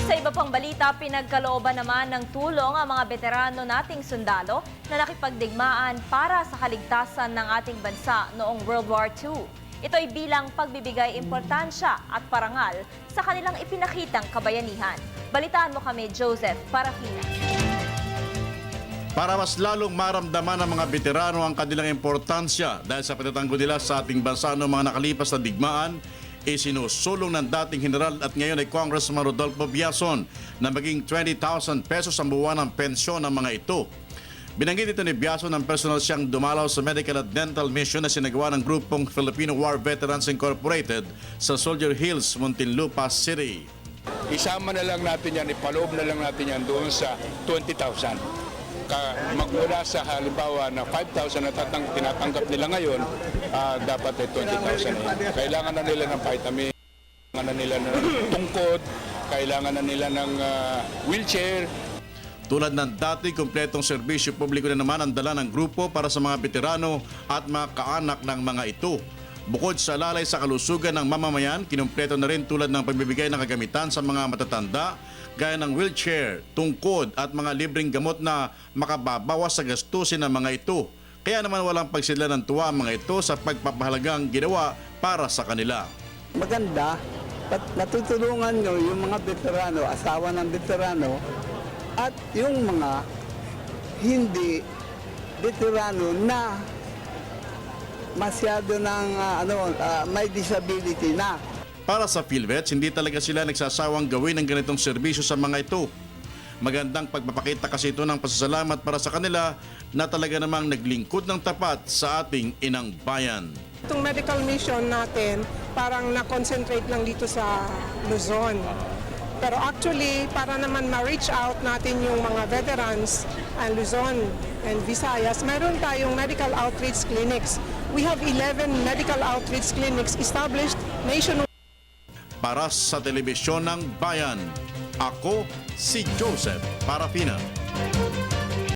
Sa iba pang balita, pinagkalooban naman ng tulong ang mga veterano nating sundalo na nakipagdigmaan para sa kaligtasan ng ating bansa noong World War II. Ito ay bilang pagbibigay importansya at parangal sa kanilang ipinakitang kabayanihan. Balitaan mo kami, Joseph Parafina. Para mas lalong maramdaman ng mga veterano ang kanilang importansya dahil sa pagtatanggol nila sa ating bansa noong mga nakalipas na digmaan, isinusulong ng dating general at ngayon ay Congressman Rodolfo Biazon na maging 20,000 pesos ang buwan ng pensyon ng mga ito. Binanggit ito ni Biazon ng personal siyang dumalaw sa medical at dental mission na sinagawa ng grupong Filipino War Veterans Incorporated sa Soldier Hills, Muntinlupa City. Isama na lang natin yan, ipaloob na lang natin yan doon sa 20,000. Magmula sa halimbawa na 5,000 na tinatanggap nila ngayon, dapat ay 20,000. Kailangan na nila ng vitamin, kailangan na nila ng tungkod, kailangan na nila ng wheelchair. Tulad ng dati, kumpletong serbisyo publiko na naman ang dala ng grupo para sa mga veterano at mga kaanak ng mga ito. Bukod sa lalay sa kalusugan ng mamamayan, kinumpleto na rin tulad ng pagbibigay ng kagamitan sa mga matatanda, gaya ng wheelchair, tungkod at mga libreng gamot na makababawas sa gastusin ng mga ito. Kaya naman walang pagsidla ng tuwa ang mga ito sa pagpapahalagang ginawa para sa kanila. Maganda, natutulungan nyo yung mga veterano, asawa ng veterano, at yung mga hindi veterano na masyado ng may disability na. Para sa PhilVets, hindi talaga sila nagsasawang gawin ang ganitong serbisyo sa mga ito. Magandang pagpapakita kasi ito ng pasasalamat para sa kanila na talaga namang naglingkod ng tapat sa ating inang bayan. Itong medical mission natin parang na-concentrate lang dito sa Luzon. Pero actually, para naman ma-reach out natin yung mga veterans and Luzon and Visayas, meron tayong medical outreach clinics. We have 11 medical outreach clinics established nationwide. Para sa Telebisyon ng Bayan, ako si Joseph Parafina.